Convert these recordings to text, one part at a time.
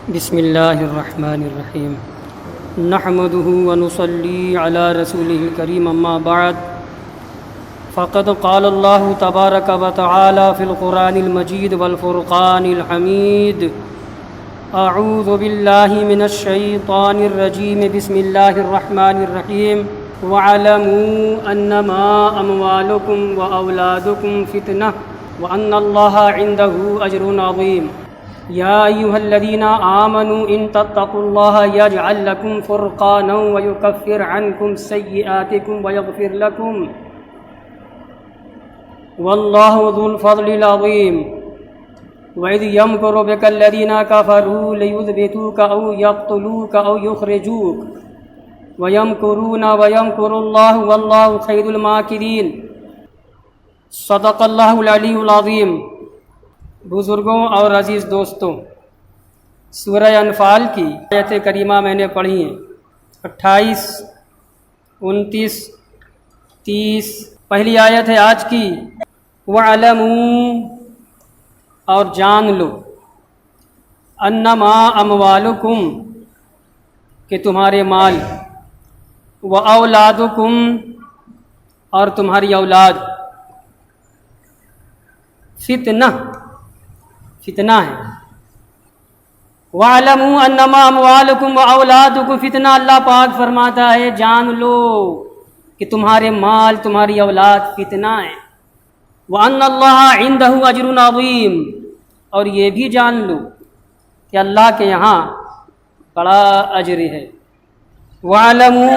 بسم اللہ الرحمن الرحیم نحمده ونصلی علی رسوله الکریم اما بعد فقد قال اللہ تبارک وتعالی فی القرآن المجید والفرقان الحمید اعوذ باللہ من الشیطان الرجیم بسم اللہ الرحمن الرحیم وَاعْلَمُوا أَنَّمَا أَمْوَالُكُمْ وَأَوْلَادُكُمْ فِتْنَةٌ وَأَنَّ اللَّهَ عِندَهُ أَجْرٌ عَظِيمٌ يَا أَيُّهَا الَّذِينَ آمَنُوا إِن تَتَّقُوا اللَّهَ يَجْعَل لَّكُمْ فُرْقَانًا وَيُكَفِّرْ عَنكُمْ سَيِّئَاتِكُمْ وَيَغْفِرْ لَكُمْ وَاللَّهُ ذُو الْفَضْلِ الْعَظِيمِ وَإِذْ يَمْكُرُ بِكَ الَّذِينَ كَفَرُوا لِيُثْبِتُوكَ أَوْ يَقْتُلُوكَ أَوْ يُخْرِجُوكَ وَيَمْكُرُونَ وَيَمْكُرُ اللَّهُ وَاللَّهُ خَيْرُ الْمَاكِرِينَ صدق اللہ العلی العظیم۔ بزرگوں اور عزیز دوستوں، سورہ انفال کی آیت کریمہ میں نے پڑھی ہیں 28، 29، 30۔ پہلی آیت ہے آج کی، وَاعْلَمُوا، اور جان لو، انما اموالکم، کہ تمہارے مال، وَأَوْلَادُكُمْ، اور تمہاری اولاد، فتنہ ہے۔ وَاعْلَمُوا أَنَّمَا أَمْوَالُكُمْ وَأَوْلَادُكُمْ فتنہ، اللہ پاک فرماتا ہے جان لو کہ تمہارے مال، تمہاری اولاد فتنہ ہے۔ وَأَنَّ اللَّهَ عِندَهُ أَجْرٌ عَظِيمٌ، اور یہ بھی جان لو کہ اللہ کے یہاں بڑا اجر ہے۔ وَاعْلَمُوا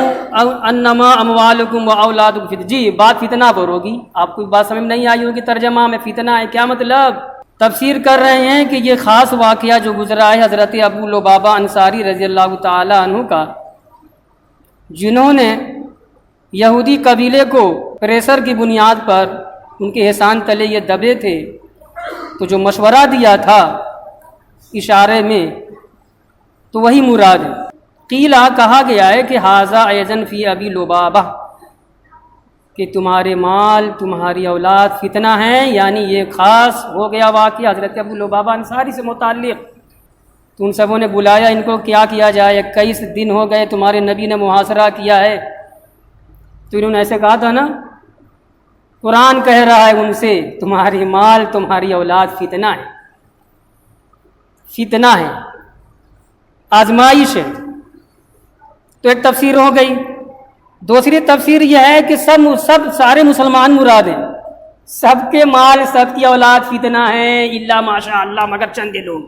أَنَّمَا أَمْوَالُكُمْ وَأَوْلَادُكُمْ فتنہ، جی بات فتنہ پر ہوگی، آپ کو بات سمجھ نہیں آئی ہوگی ترجمہ میں فتنہ ہے کیا مطلب؟ تفسیر کر رہے ہیں کہ یہ خاص واقعہ جو گزرا ہے حضرت ابو لبابہ انصاری رضی اللہ تعالی عنہ کا، جنہوں نے یہودی قبیلے کو پریشر کی بنیاد پر ان کے احسان تلے یہ دبے تھے، تو جو مشورہ دیا تھا اشارے میں، تو وہی مراد ہے۔ قیلہ، کہا گیا ہے کہ ھذا ایضا فی ابی لبابہ، کہ تمہارے مال، تمہاری اولاد فتنہ ہیں، یعنی یہ خاص ہو گیا واقعہ حضرت ابو لبابہ انصاری سے متعلق۔ تو ان سبوں نے بلایا ان کو، کیا کیا جائے، 21 دن ہو گئے تمہارے نبی نے محاصرہ کیا ہے، تو انہوں نے ایسے کہا تھا نا، قرآن کہہ رہا ہے ان سے تمہاری مال، تمہاری اولاد فتنہ ہے، فتنہ ہے، آزمائش ہے۔ تو ایک تفسیر ہو گئی۔ دوسری تفسیر یہ ہے کہ سارے مسلمان مراد ہیں، سب کے مال، سب کی اولاد فتنہ ہیں، الا ماشاء اللہ، مگر چند لوگ،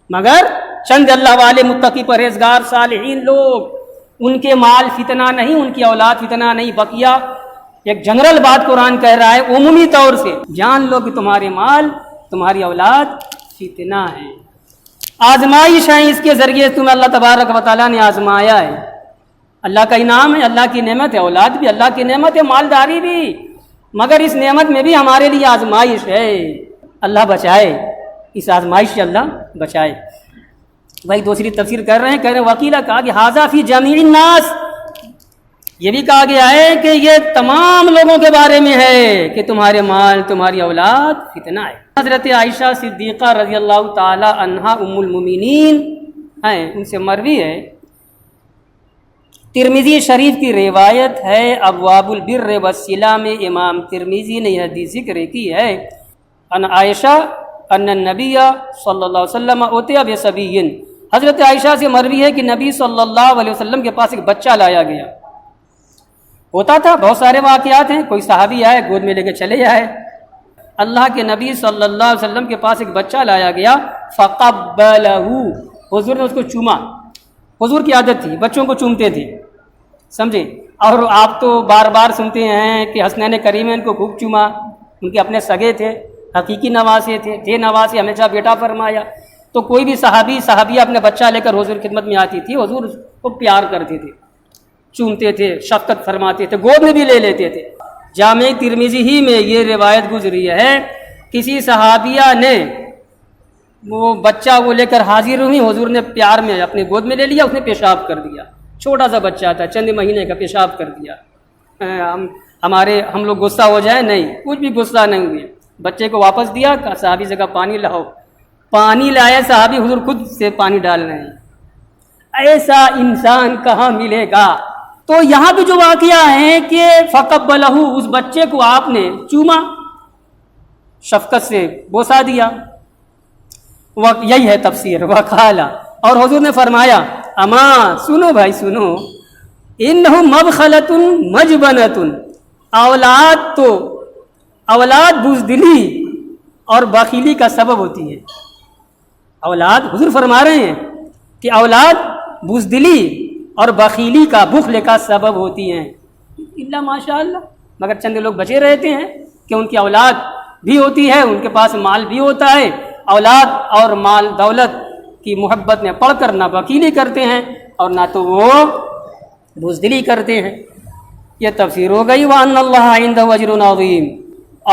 مگر چند اللہ والے متقی پرہیزگار صالحین لوگ، ان کے مال فتنہ نہیں، ان کی اولاد فتنہ نہیں۔ بقیہ ایک جنرل بات قرآن کہہ رہا ہے عمومی طور سے، جان لو کہ تمہارے مال، تمہاری اولاد فتنہ ہے، آزمائش ہے، اس کے ذریعے تمہیں اللہ تبارک و تعالیٰ نے آزمایا ہے۔ اللہ کا انعام ہے، اللہ کی نعمت ہے، اولاد بھی اللہ کی نعمت ہے، مالداری بھی، مگر اس نعمت میں بھی ہمارے لیے آزمائش ہے، اللہ بچائے، اس آزمائش سے اللہ بچائے۔ وہی دوسری تفسیر کر رہے ہیں، کہہ رہے ہیں وکیلا، کہا کہ ھذا فی جمیع الناس، یہ بھی کہا گیا ہے کہ یہ تمام لوگوں کے بارے میں ہے کہ تمہارے مال، تمہاری اولاد فتنہ ہے۔ حضرت عائشہ صدیقہ رضی اللہ تعالی عنہا ام المومنین ہیں، ان سے مروی ہے، ترمذی شریف کی روایت ہے، ابواب البر والصلہ میں امام ترمذی نے یہ حدیث ذکر کی ہے، ان عائشہ ان النبی صلی اللہ علیہ وسلم اوتي بصبی، حضرت عائشہ سے مروی ہے کہ نبی صلی اللہ علیہ وسلم کے پاس ایک بچہ لایا گیا۔ ہوتا تھا، بہت سارے واقعات ہیں، کوئی صحابی آئے گود میں لے کے چلے جائے، اللہ کے نبی صلی اللہ علیہ وسلم کے پاس ایک بچہ لایا گیا، فقبلہ، حضور نے اس کو چوما، حضور کی عادت تھی بچوں کو چومتے تھے، سمجھے، اور آپ تو بار بار سنتے ہیں کہ حسنین کریمین کو خوب چوما، ان کے اپنے سگے تھے، حقیقی نواسے تھے نواسے، ہمیشہ بیٹا فرمایا۔ تو کوئی بھی صحابیہ اپنے بچہ لے کر حضور خدمت میں آتی تھی، حضور کو پیار کرتے تھے، چومتے تھے، شفقت فرماتے تھے، گود میں بھی لے لیتے تھے۔ جامع ترمذی ہی میں یہ روایت گزری ہے، کسی صحابیہ نے وہ بچہ وہ لے کر حاضر ہوئی، حضور نے پیار میں اپنے گود میں لے لیا، اس نے پیشاب کر دیا، چھوٹا سا بچہ تھا، چند مہینے کا، پیشاب کر دیا۔ ہم لوگ غصہ ہو جائیں، نہیں، کچھ بھی غصہ نہیں ہوئے، بچے کو واپس دیا، صحابی سے کہا پانی لاؤ، پانی لائے صحابی، حضور خود سے پانی ڈال رہے ہیں، ایسا انسان کہاں ملے گا؟ تو یہاں بھی جو واقعہ ہے کہ فقبلہ، اس بچے کو آپ نے چوما، شفقت سے بوسا دیا، یہی ہے تفسیر وقالا، اور حضور نے فرمایا اما سنو بھائی سنو، انہ مبخلۃ مجبنۃ، اولاد بزدلی اور بخیلی کا سبب ہوتی ہے۔ اولاد، حضور فرما رہے ہیں کہ اولاد بزدلی اور بخیلی کا، بخل کا سبب ہوتی ہیں، اللہ ماشاء اللہ، مگر چند لوگ بچے رہتے ہیں کہ ان کی اولاد بھی ہوتی ہے، ان کے پاس مال بھی ہوتا ہے، اولاد اور مال دولت کی محبت میں پڑھ کر نہ بخیلی کرتے ہیں اور نہ تو وہ بزدلی کرتے ہیں۔ یہ تفسیر ہو گئی وَأَنَّ اللَّهَ عِندَهُ أَجْرٌ عَظِيمٌ،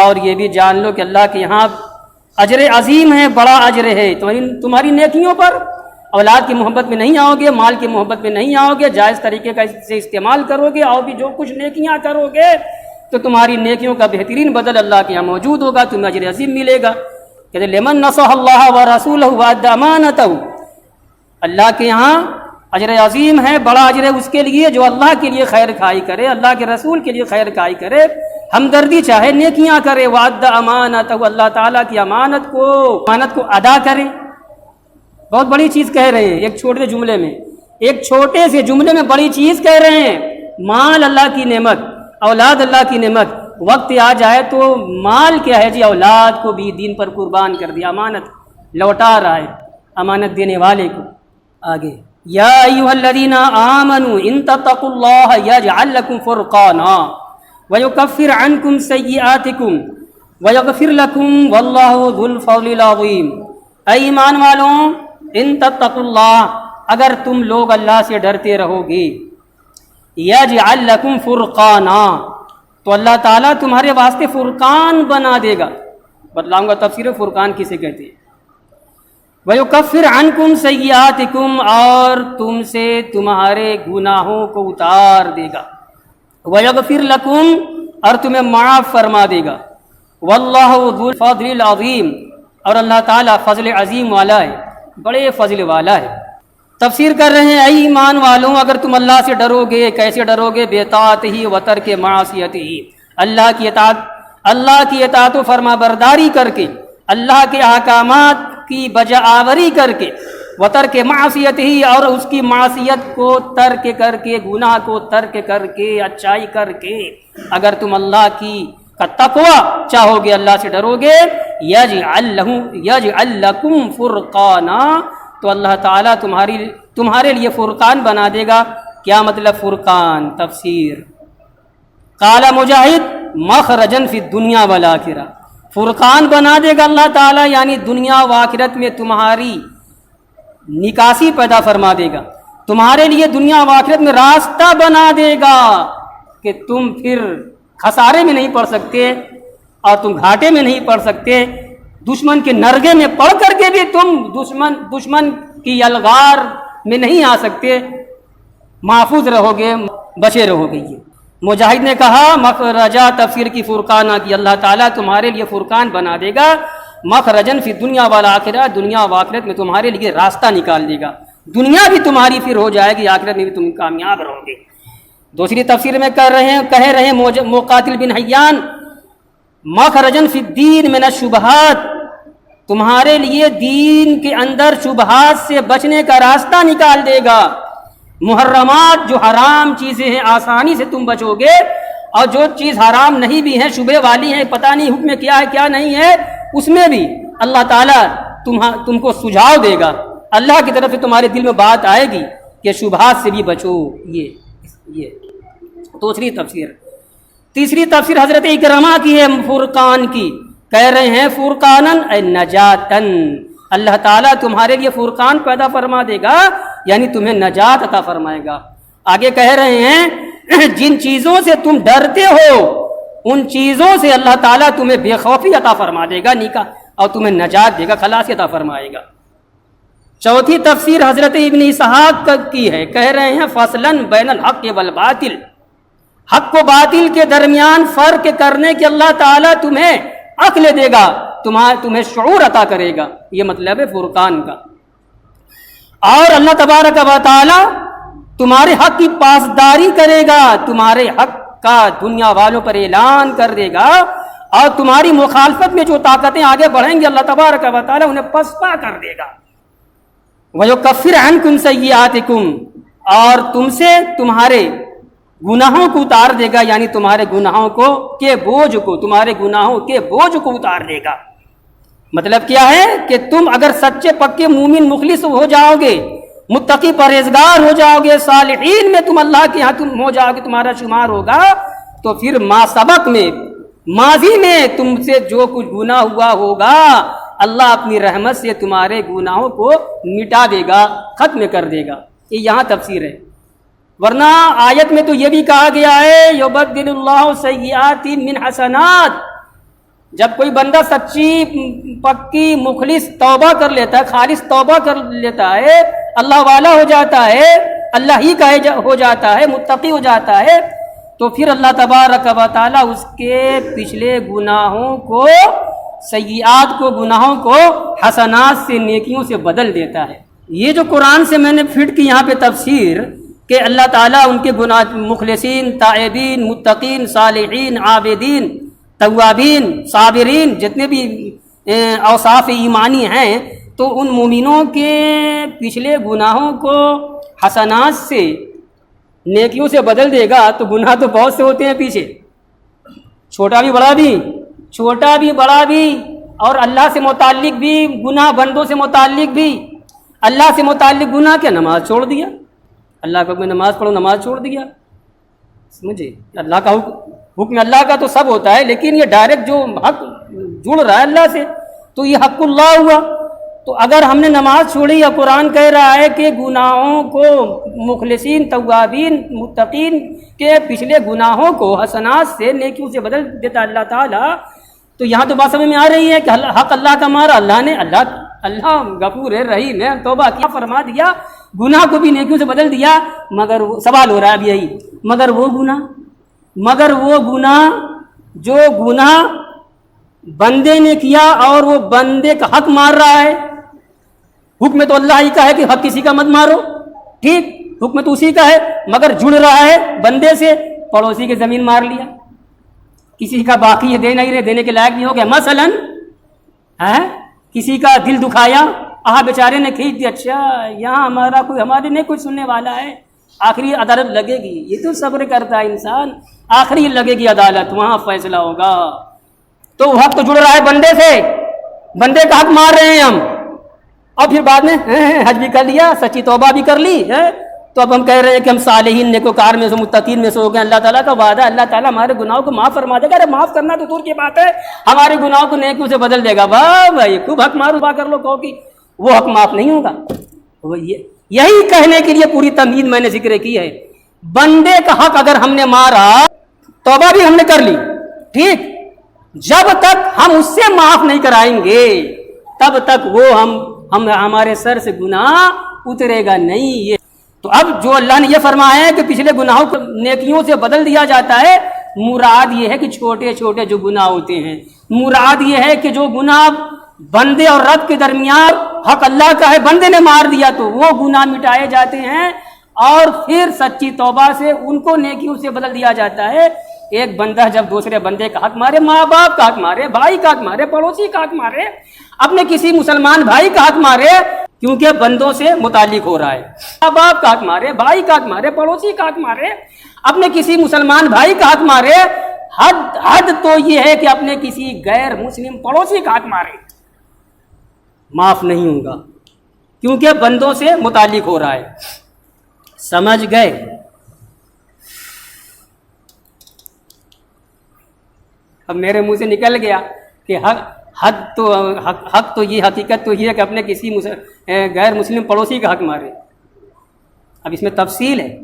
اور یہ بھی جان لو کہ اللہ کے یہاں اجر عظیم ہے، بڑا اجر ہے تمہاری نیکیوں پر۔ اولاد کی محبت میں نہیں آؤ گے، مال کی محبت میں نہیں آؤ گے، جائز طریقے کا سے استعمال کرو گے، اور بھی جو کچھ نیکیاں کرو گے تو تمہاری نیکیوں کا بہترین بدل اللہ کے یہاں موجود ہوگا، تمہیں اجر عظیم ملے گا۔ کہتے لمن نصح اللہ ورسولہ وادى امانتہ، اللہ کے یہاں اجر عظیم ہے، بڑا اجر ہے اس کے لیے جو اللہ کے لیے خیر خائی کرے، اللہ کے رسول کے لیے خیر خائی کرے، ہمدردی چاہے، نیکیاں کرے، وادى امانتہ، اللہ تعالیٰ کی امانت کو ادا کرے۔ بہت بڑی چیز کہہ رہے ہیں ایک چھوٹے جملے میں، ایک چھوٹے سے جملے میں بڑی چیز کہہ رہے ہیں۔ مال اللہ کی نعمت، اولاد اللہ کی نعمت، وقت آ جائے تو مال کیا ہے جی، اولاد کو بھی دین پر قربان کر دیا، امانت لوٹا رہا ہے امانت دینے والے کو۔ آگے یا ایھا الذین آمنوا ان تتقوا اللہ یجعل لکم فرقانا ویکفر عنکم سیئاتکم ویغفر لکم واللہ ذو الفضل العظیم۔ اے ایمان والوں، ان تتقوا اللہ، اگر تم لوگ اللہ سے ڈرتے رہو گے، یجعل لکم فرقانا، تو اللہ تعالیٰ تمہارے واسطے فرقان بنا دے گا۔ بتلاؤں گا تفسیر فرقان کسے کہتے ہیں۔ وَيُكَفِّرْ عَنْكُمْ سَيِّئَاتِكُمْ، اور تم سے تمہارے گناہوں کو اتار دے گا۔ وَيَغْفِرْ لَكُمْ، اور تمہیں معاف فرما دے گا۔ وَاللَّهُ ذُو الْفَضْلِ الْعَظِيمِ، اور اللہ تعالیٰ فضل عظیم والا ہے، بڑے فضل والا ہے۔ تفسیر کر رہے ہیں اے ایمان والوں، اگر تم اللہ سے ڈرو گے، کیسے ڈرو گے؟ بِطَاعَتِهِ وَتَرْكِ مَعَصِيَتِهِ، اللہ کی اطاعت و فرما برداری کر کے، اللہ کے احکامات کی بجا آوری کر کے، وَتَرْكِ مَعَصِيَتِهِ، اور اس کی معصیت کو ترک کر کے، گناہ کو ترک کر کے، اچھائی کر کے، اگر تم اللہ کا تقوی چاہو گے، اللہ سے ڈرو گے، یجعل لکم فرقانا، تو اللہ تعالیٰ تمہارے لیے فرقان بنا دے گا۔ کیا مطلب فرقان؟ تفسیر قال مجاہد مخرجن فی الدنیا والآخرہ، فرقان بنا دے گا اللہ تعالیٰ، یعنی دنیا و آخرت میں تمہاری نکاسی پیدا فرما دے گا، تمہارے لیے دنیا و آخرت میں راستہ بنا دے گا کہ تم پھر خسارے میں نہیں پڑ سکتے اور تم گھاٹے میں نہیں پڑ سکتے، دشمن کے نرگے میں پڑ کر کے بھی تم دشمن کی یلغار میں نہیں آ سکتے، محفوظ رہو گے، بچے رہو گے۔ یہ مجاہد نے کہا مخرجہ تفسیر کی فرقانہ کی، اللہ تعالیٰ تمہارے لیے فرقان بنا دے گا، مخرجن فی دنیا والآخرہ، دنیا و آخرت میں تمہارے لیے راستہ نکال دے گا، دنیا بھی تمہاری پھر ہو جائے گی، آخرت میں بھی تم کامیاب رہو گے۔ دوسری تفسیر میں کہہ رہے ہیں مقاتل بن حیان مخرجن فی الدین من الشبہات، تمہارے لیے دین کے اندر شبہات سے بچنے کا راستہ نکال دے گا، محرمات جو حرام چیزیں ہیں آسانی سے تم بچو گے، اور جو چیز حرام نہیں بھی ہیں، شبہ والی ہیں، پتہ نہیں حکم کیا ہے کیا نہیں ہے، اس میں بھی اللہ تعالیٰ تم کو سجھاؤ دے گا، اللہ کی طرف سے تمہارے دل میں بات آئے گی کہ شبہات سے بھی بچو۔ یہ دوسری تفسیر۔ تیسری تفسیر حضرت اکرمہ کی ہے فرقان کی، کہہ رہے ہیں فرقانن اے نجاتن، اللہ تعالیٰ تمہارے لیے فرقان پیدا فرما دے گا، یعنی تمہیں نجات عطا فرمائے گا۔ آگے کہہ رہے ہیں جن چیزوں سے تم ڈرتے ہو ان چیزوں سے اللہ تعالیٰ تمہیں بے خوفی عطا فرما دے گا، اور تمہیں نجات دے گا، خلاصی عطا فرمائے گا۔ چوتھی تفسیر حضرت ابن اسحاق کی ہے، کہہ رہے ہیں فصلاً بین الحق والباطل، حق و باطل کے درمیان فرق کرنے کے اللہ تعالیٰ تمہیں عقل دے گا، تمہیں شعور عطا کرے گا. یہ مطلب ہے فرقان کا. اور اللہ تبارک و تعالی تمہارے حق کی پاسداری کرے گا, تمہارے حق کا دنیا والوں پر اعلان کر دے گا, اور تمہاری مخالفت میں جو طاقتیں آگے بڑھیں گی اللہ تبارک و تعالی انہیں پسپا کر دے گا. وَيُكَفِّرْ عَنْكُمْ سَيِّئَاتِكُمْ, اور تم سے تمہارے گناہوں کو اتار دے گا, یعنی تمہارے گناہوں کے گناہوں کے بوجھ کو اتار دے گا. مطلب کیا ہے کہ تم اگر سچے پکے مومن مخلص ہو جاؤ گے, متقی پرہیزگار ہو جاؤ گے, صالحین میں تم اللہ کے ہاں تم ہو جاؤ گے, تمہارا شمار ہوگا, تو پھر ما سبق میں ماضی میں تم سے جو کچھ گناہ ہوا ہوگا اللہ اپنی رحمت سے تمہارے گناہوں کو مٹا دے گا, ختم کر دے گا. یہ یہاں تفسیر ہے. ورنہ آیت میں تو یہ بھی کہا گیا ہے یبدل اللہ سیئات من حسنات. جب کوئی بندہ سچی پکی مخلص توبہ کر لیتا ہے, خالص توبہ کر لیتا ہے, اللہ والا ہو جاتا ہے, اللہ ہی کا ہو جاتا ہے, متقی ہو جاتا ہے, تو پھر اللہ تبارک و تعالی اس کے پچھلے گناہوں کو, سیئات کو, گناہوں کو حسنات سے, نیکیوں سے بدل دیتا ہے. یہ جو قرآن سے میں نے فٹ کی یہاں پہ تفسیر کہ اللہ تعالیٰ ان کے گناہ, مخلصین, تائبین, متقین, صالحین, عابدین, توابین, صابرین, جتنے بھی اوصاف ایمانی ہیں, تو ان مومنوں کے پچھلے گناہوں کو حسنات سے, نیکیوں سے بدل دے گا. تو گناہ تو بہت سے ہوتے ہیں پیچھے, چھوٹا بھی بڑا بھی, اور اللہ سے متعلق بھی گناہ, بندوں سے متعلق بھی. اللہ سے متعلق گناہ کیا, نماز چھوڑ دیا, اللہ کا نماز پڑھو, نماز چھوڑ دیا. سمجھے, اللہ کا حکم اللہ کا تو سب ہوتا ہے, لیکن یہ ڈائریکٹ جو حق جڑ رہا ہے اللہ سے, تو یہ حق اللہ ہوا. تو اگر ہم نے نماز چھوڑی, یا قرآن کہہ رہا ہے کہ گناہوں کو, مخلصین, توابین, متقین کے پچھلے گناہوں کو حسنات سے, نیکیوں سے بدل دیتا اللہ تعالیٰ, تو یہاں تو بات سمجھ میں آ رہی ہے کہ حق اللہ کا مارا, اللہ غفور ہے, رحیم ہے, توبہ کیا فرما دیا, گناہ کو بھی نیکیوں سے بدل دیا. مگر سوال ہو رہا ہے اب یہی, مگر وہ گناہ جو گناہ بندے نے کیا اور وہ بندے کا حق مار رہا ہے, حکم تو اللہ ہی کا ہے کہ حق کسی کا مت مارو, ٹھیک, حکم تو اسی کا ہے, مگر جڑ رہا ہے بندے سے, پڑوسی کی زمین مار لیا, کسی کا باقی ہے دے نہیں رہے, دینے کے لائق نہیں ہو گیا, مثلا کسی کا دل دکھایا, بیچارے نے کھینچ دیا, اچھا یہاں ہمارے نہیں کوئی سننے والا ہے, آخری عدالت لگے گی, یہ تو صبر کرتا ہے انسان, آخری لگے گی عدالت, وہاں فیصلہ ہوگا. تو حق تو جڑ رہا ہے بندے سے, بندے کا حق مار رہے ہیں ہم, اور پھر بعد میں حج بھی کر لیا, سچی توبہ بھی کر لی, تو اب ہم کہہ رہے ہیں کہ ہم صالحین, نیکوکار میں سے, متقین میں سے ہو گئے. اللہ تعالیٰ کا وعدہ, اللہ تعالیٰ ہمارے گناہوں کو معاف فرما دے گا. ارے معاف کرنا تو دور کی بات ہے, ہمارے گناہوں کو نیکیوں سے بدل دے گا. واہ بھائی, خوب حق معاف کر لو, کہو کہ وہ حق معاف نہیں ہوگا. یہی کہنے کے لیے پوری تمہید میں نے ذکر کی ہے. بندے کا حق اگر ہم نے مارا, توبہ بھی ہم نے کر لی, ٹھیک, جب تک ہم اس سے معاف نہیں کرائیں گے تب تک وہ ہمارے سر سے گناہ اترے گا نہیں. یہ تو اب جو اللہ نے یہ فرمایا ہے کہ پچھلے گناہوں کو نیکیوں سے بدل دیا جاتا ہے, مراد یہ ہے کہ چھوٹے چھوٹے جو گناہ ہوتے ہیں, مراد یہ ہے کہ جو گناہ بندے اور رب کے درمیان حق اللہ کا ہے, بندے نے مار دیا, تو وہ گناہ مٹائے جاتے ہیں, اور پھر سچی توبہ سے ان کو نیکیوں سے بدل دیا جاتا ہے. ایک بندہ جب دوسرے بندے کا حق مارے, ماں باپ کا حق مارے, بھائی کا حق مارے, پڑوسی کا حق مارے, اپنے کسی مسلمان بھائی کا حق مارے, کیونکہ بندوں سے متعلق ہو رہا ہے, ماں باپ کا حق مارے, بھائی کا حق مارے, پڑوسی کا حق مارے, اپنے کسی مسلمان بھائی کا حق مارے, حد تو یہ ہے کہ اپنے کسی غیر مسلم پڑوسی کا حق مارے, معاف نہیں ہوگا, کیونکہ بندوں سے متعلق ہو رہا ہے. سمجھ گئے؟ اب میرے منہ سے نکل گیا کہ حق تو یہ, حقیقت تو یہ ہے کہ اپنے کسی غیر مسلم پڑوسی کا حق مارے. اب اس میں تفصیل ہے,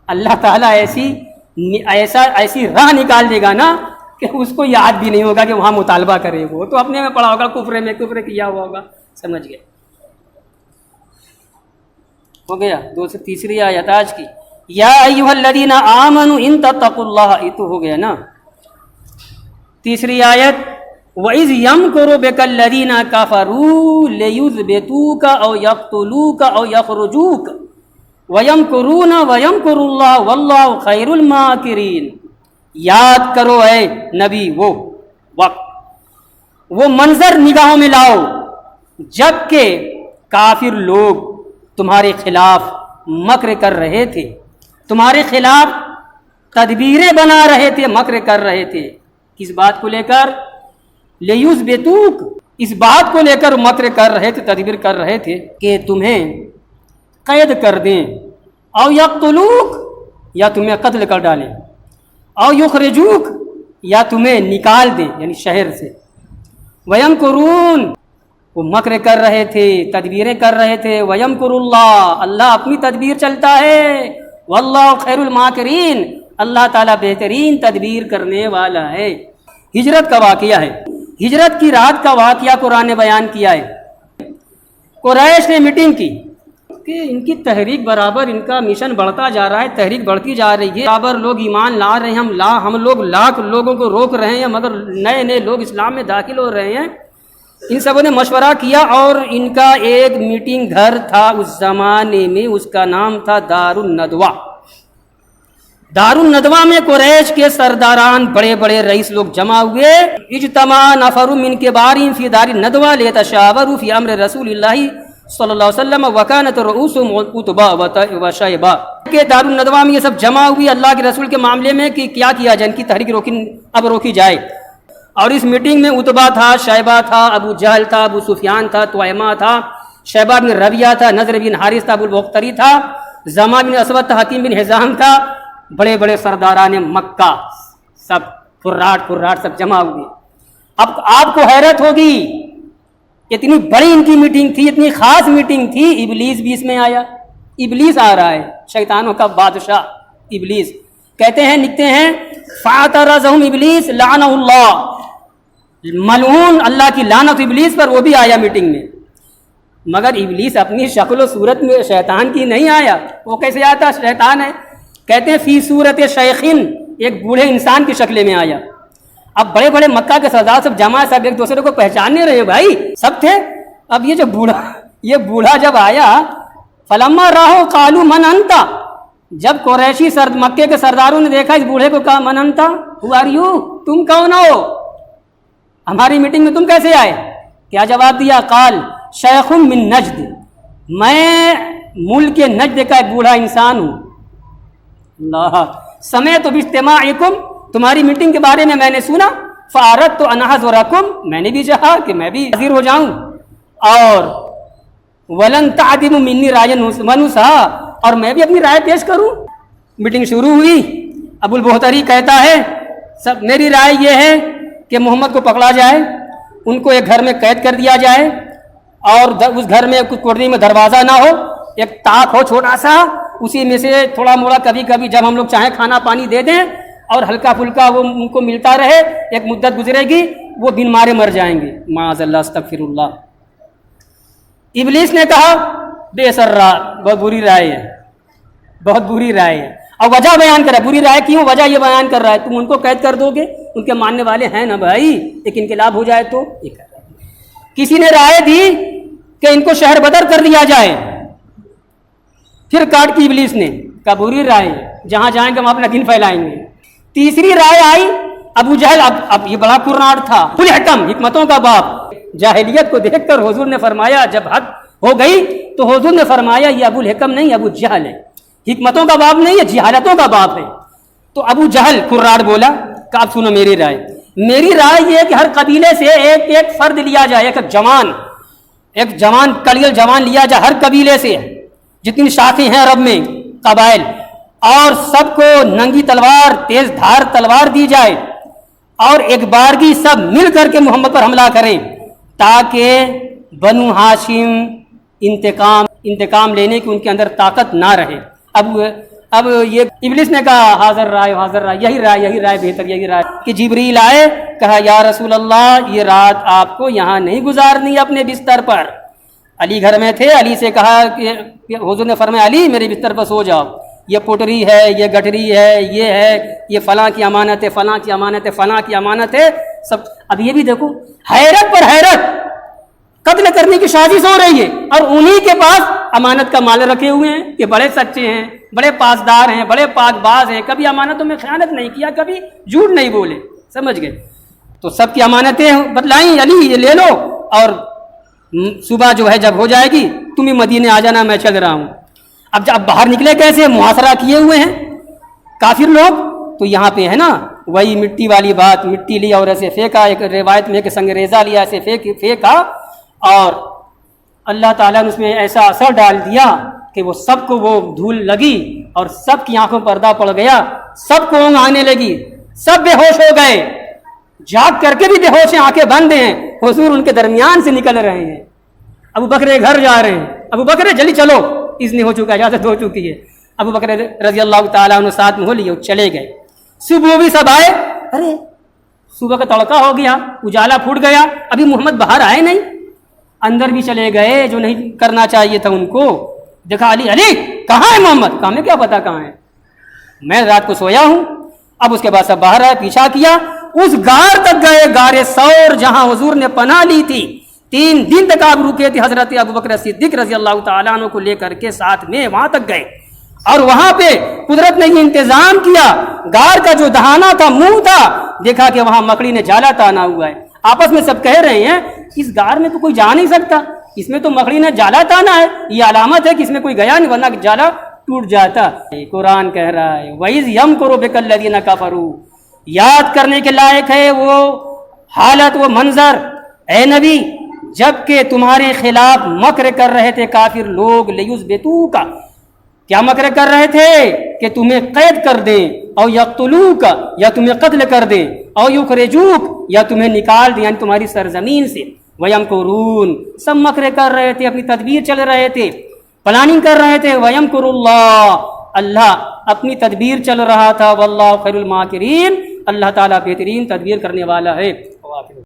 اللہ تعالیٰ ایسی راہ نکال دے گا نا کہ اس کو یاد بھی نہیں ہوگا کہ وہاں مطالبہ کرے, وہ تو اپنے میں پڑا ہوگا, کفر کیا ہوا ہوگا. سمجھ گئے؟ ہو گیا. تیسری آیت آج کی, یا ایھا الذین آمنوا ان تتقوا اللہ, یہ تو ہو گیا نا. تیسری آیت وَإِذْ يَمْكُرُ بِكَ الَّذِينَ كَفَرُوا لِيُثْبِتُوكَ أَوْ يَقْتُلُوكَ أَوْ يَخْرُجُوكَ وَيَمْكُرُونَ وَيَمْكُرُ اللَّهُ وَاللَّهُ خَيْرُ الْمَاكِرِينَ۔ یاد کرو اے نبی وہ وقت، وہ منظر نگاہوں میں لاؤ جب کہ کافر لوگ تمہارے خلاف مکر کر رہے تھے، تمہارے خلاف تدبیریں بنا رہے تھے، مکر کر رہے تھے۔ کس بات کو لے کر؟ لیُثْبِتُوک، اس بات کو لے کر مکر کر رہے تھے، تدبیر کر رہے تھے کہ تمہیں قید کر دیں، او یقتلوک، یا تمہیں قتل کر ڈالیں، او یخرجوک، یا تمہیں نکال دیں یعنی شہر سے۔ وَيَمْكُرُونَ، وہ مکر کر رہے تھے، تدبیریں کر رہے تھے۔ وَيَمْكُرُ اللَّهُ، اللہ اپنی تدبیر چلتا ہے۔ وَاللَّهُ خَيْرُ الْمَاكِرِينَ، اللہ تعالیٰ بہترین تدبیر کرنے والا ہے۔ ہجرت کا واقعہ ہے، ہجرت کی رات کا واقعہ قرآن نے بیان کیا ہے۔ قریش نے میٹنگ کی کہ ان کی تحریک برابر، ان کا مشن بڑھتا جا رہا ہے، تحریک بڑھتی جا رہی ہے، برابر لوگ ایمان لا رہے ہیں، ہم لوگ لاکھ لوگوں کو روک رہے ہیں، مگر نئے نئے لوگ اسلام میں داخل ہو رہے ہیں۔ ان سبوں نے مشورہ کیا اور ان کا ایک میٹنگ گھر تھا اس زمانے میں، اس کا نام تھا دار الندوہ۔ دار الندوہ میں قریش کے سرداران، بڑے بڑے رئیس لوگ جمع ہوئے۔ اجتماع نفر من کبارہم فی دار الندوہ لیتشاوروا فی امر رسول اللہ صلی اللہ علیہ وسلم وکانت رؤوسہم عتبہ وشیبہ، کہ دار الندوہ میں یہ سب جمع ہوئی اللہ کے رسول کے معاملے میں کہ کیا کیا جائے، ان کی تحریک اب روکی جائے۔ اور اس میٹنگ میں عتبہ تھا، شیبہ تھا، ابو جہل تھا، ابو سفیان تھا، طعیمہ تھا، شیبہ بن ربیعہ تھا، نضر بن حارث تھا، ابو البختری تھا، زمع بن اسود تھا، حکیم بن حزام تھا، بڑے بڑے سرداران مکہ سب پھراٹ سب جمع ہوئے۔ اب آپ کو حیرت ہوگی، اتنی بڑی ان کی میٹنگ تھی، اتنی خاص میٹنگ تھی، ابلیس بھی اس میں آیا۔ ابلیس آ رہا ہے، شیطانوں کا بادشاہ ابلیس۔ کہتے ہیں، لکھتے ہیں فاعترضهم ابلیس لعنہ اللہ، ملعون اللہ کی لعنت ابلیس پر، وہ بھی آیا میٹنگ میں۔ مگر ابلیس اپنی شکل و صورت میں شیطان کی نہیں آیا، وہ کیسے آتا؟ شیطان ہے۔ کہتے ہیں فی صورت شیخن، ایک بوڑھے انسان کی شکل میں آیا۔ اب بڑے بڑے مکہ کے سردار سب جمع، سب ایک دوسرے کو پہچان نہیں رہے بھائی، سب تھے۔ اب یہ بوڑھا جب آیا، فلما راہو قالوا من انت، جب قریشی مکے کے سرداروں نے دیکھا اس بوڑھے کو، کہا من انت، ہو آر یو، تم کون ہو، ہماری میٹنگ میں تم کیسے آئے؟ کیا جواب دیا؟ قال شیخ من نجد، میں ملک نجد کا ایک بوڑھا انسان ہوں۔ اللہ، سمعت باجتماعکم، تمہاری میٹنگ کے بارے میں میں نے سنا، فاردت ان احضرکم، میں نے بھی چاہا کہ میں بھی حاضر ہو جاؤں، اور ولن تعدموا منی رائے ونصحا، اور میں بھی اپنی رائے پیش کروں۔ میٹنگ شروع ہوئی، ابو البختری کہتا ہے سب میری رائے یہ ہے کہ محمد کو پکڑا جائے، ان کو ایک گھر میں قید کر دیا جائے، اور اس گھر میں کوٹری میں دروازہ نہ ہو، ایک طاق ہو چھوٹا سا، اسی میں سے تھوڑا موڑا کبھی کبھی جب ہم لوگ چاہیں کھانا پانی دے دیں، اور ہلکا پھلکا وہ ان کو ملتا رہے، ایک مدت گزرے گی وہ بن مارے مر جائیں گے، معاذ اللہ، استغفر اللہ۔ ابلیس نے کہا بے سر رائے، بہت بری رائے ہے، بہت بری رائے ہے، اور وجہ بیان کر رہا ہے، بری رائے کیوں، وجہ یہ بیان کر رہا ہے، تم ان کو قید کر دو گے، ان کے ماننے والے ہیں نا بھائی، ایک انقلاب ہو جائے تو۔ یہ کر رہا ہے۔ کسی نے رائے دی کہ ان کو شہر بدر کر دیا جائے، پھر کاٹ کی ابلیس نے کہا بری رائے، جہاں جائیں گے ہم اپنا دین پھیلائیں گے۔ تیسری رائے آئی ابو جہل، اب یہ بڑا قرآن تھا، الحکم، حکمتوں کا باپ، جاہلیت کو دیکھ کر حضور نے فرمایا، جب حد ہو گئی تو حضور نے فرمایا یہ ابو الحکم نہیں، ابو جہل ہے، حکمتوں کا باپ نہیں ہے، جہالتوں کا باپ ہے۔ تو ابو جہل قرآن بولا کہ اب سنو میری رائے یہ ہے کہ ہر قبیلے سے ایک ایک فرد لیا جائے، ایک جوان کلیل جوان لیا جائے، ہر قبیلے سے جتنی شاخیں ہیں عرب میں قبائل، اور سب کو ننگی تلوار، تیز دھار تلوار دی جائے، اور ایک بارگی سب مل کر کے محمد پر حملہ کریں، تاکہ بنو ہاشم انتقام لینے کی ان کے اندر طاقت نہ رہے۔ اب یہ ابلیس نے کہا حاضر رائے، یہی رائے بہتر، یہی رائے کہ جبریل آئے، کہا یا رسول اللہ یہ رات آپ کو یہاں نہیں گزارنی اپنے بستر پر۔ علی گھر میں تھے، علی سے کہا کہ حضور نے فرمایا علی میرے بستر پر سو جاؤ، یہ پوٹری ہے، یہ گٹری ہے، یہ فلاں کی امانت ہے، فلاں کی امانت ہے، سب اب یہ بھی دیکھو، حیرت پر حیرت، قتل کرنے کی سازش ہو رہی ہے، اور انہی کے پاس امانت کا مال رکھے ہوئے ہیں کہ بڑے سچے ہیں، بڑے پاسدار ہیں، بڑے پاک باز ہیں، کبھی امانتوں میں خیانت نہیں کیا، کبھی جھوٹ نہیں بولے، سمجھ گئے؟ تو سب کی امانتیں بتلائیں، علی یہ لے لو، اور صبح جو ہے جب ہو جائے گی تم ہی مدینے آ جانا، میں چل رہا ہوں۔ اب جب باہر نکلے کیسے؟ محاصرہ کیے ہوئے ہیں کافر لوگ، تو یہاں پہ ہے نا وہی مٹی والی بات، مٹی لیا اور ایسے پھینکا، ایک روایت میں کہ سنگ ریزہ لیا ایسے پھینکا، اور اللہ تعالیٰ نے اس میں ایسا اثر ڈال دیا کہ وہ سب کو وہ دھول لگی اور سب کی آنکھوں پر پردہ پڑ گیا، سب کو اونگ آنے لگی، سب بے ہوش ہو گئے، جاگ کر کے بھی بے ہوش ہیں، آنکھیں بند ہیں، حضور ان کے درمیان سے نکل رہے ہیں، ابو بکر گھر جا رہے ہیں، ابو بکر جلدی چلو، اذن ہو چکا ہے، اجازت ہو چکی ہے، ابو بکر رضی اللہ تعالیٰ عنہ ساتھ میں ہو لیے، چلے گئے۔ صبح بھی سب آئے، ارے صبح کا تڑکا ہو گیا، اجالا پھوٹ گیا، ابھی محمد باہر آئے نہیں، اندر بھی چلے گئے جو نہیں کرنا چاہیے تھا ان کو، دیکھا علی، علی کہاں ہے محمد؟ کہاں میں کیا پتا کہاں ہے، میں رات کو سویا ہوں۔ اب اس کے بعد سب باہر آئے، پیچھا کیا، اس غار تک گئے، غار ثور، جہاں حضور نے پناہ لی تھی، 3 دن تک آپ رکے تھے، حضرت ابوبکر صدیق رضی اللہ تعالیٰ عنہ کو لے کر کے ساتھ میں وہاں تک گئے، اور وہاں پہ قدرت نے یہ انتظام کیا، غار کا جو دہانہ تھا، منہ تھا، دیکھا کہ وہاں مکڑی نے جالا تانا ہوا ہے، آپس میں سب کہہ رہے ہیں اس غار میں تو کوئی جا نہیں سکتا، اس میں تو مکڑی نے جالا تانا ہے، یہ علامت ہے کہ اس میں کوئی گیا نہیں، ورنہ جالا ٹوٹ جاتا۔ قرآن کہہ رہا ہے وَإِذْ يَمْكُرُ بِكَ الَّذِينَ كَفَرُوا، یاد کرنے کے لائق ہے وہ حالت، وہ منظر اے نبی جب کہ تمہارے خلاف مکر کر رہے تھے کافر لوگ، لِيُثْبِتُوكَ، کیا مکر کر رہے تھے کہ تمہیں قید کر دیں، او یقتلوک، یا تمہیں قتل کر دیں، او یخرجوک، یا تمہیں نکال دیں، یعنی تمہاری سرزمین سے، وَيَمْكُرُونَ، سب مکر کر رہے تھے، اپنی تدبیر چل رہے تھے، پلاننگ کر رہے تھے، وَيَمْكُرُ اللَّهُ، اللہ اپنی تدبیر چل رہا تھا، وَاللَّهُ خَيْرُ الْمَاكِرِينَ، اللہ تعالیٰ بہترین تدبیر کرنے والا ہے۔